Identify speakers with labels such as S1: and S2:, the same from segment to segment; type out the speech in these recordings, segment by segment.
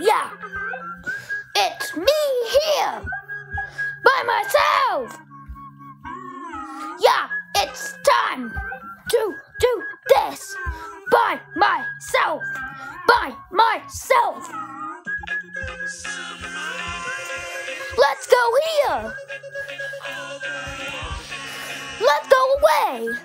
S1: Yeah, it's me here, by myself. Yeah, it's time to do this by myself, by myself. Let's go here. Let's go away.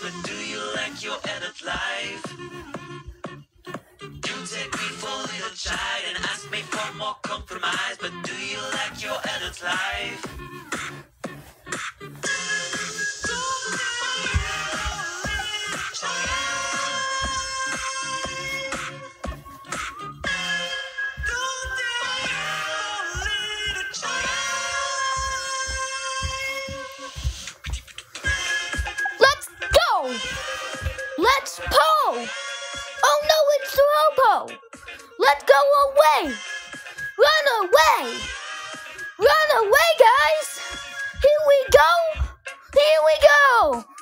S2: But do you like your adult life? You take me for a little child and ask me for more compromise. But do you like your adult life?
S1: Let's pull! Oh no, it's Robo! Let's go away! Run away! Run away, guys! Here we go! Here we go!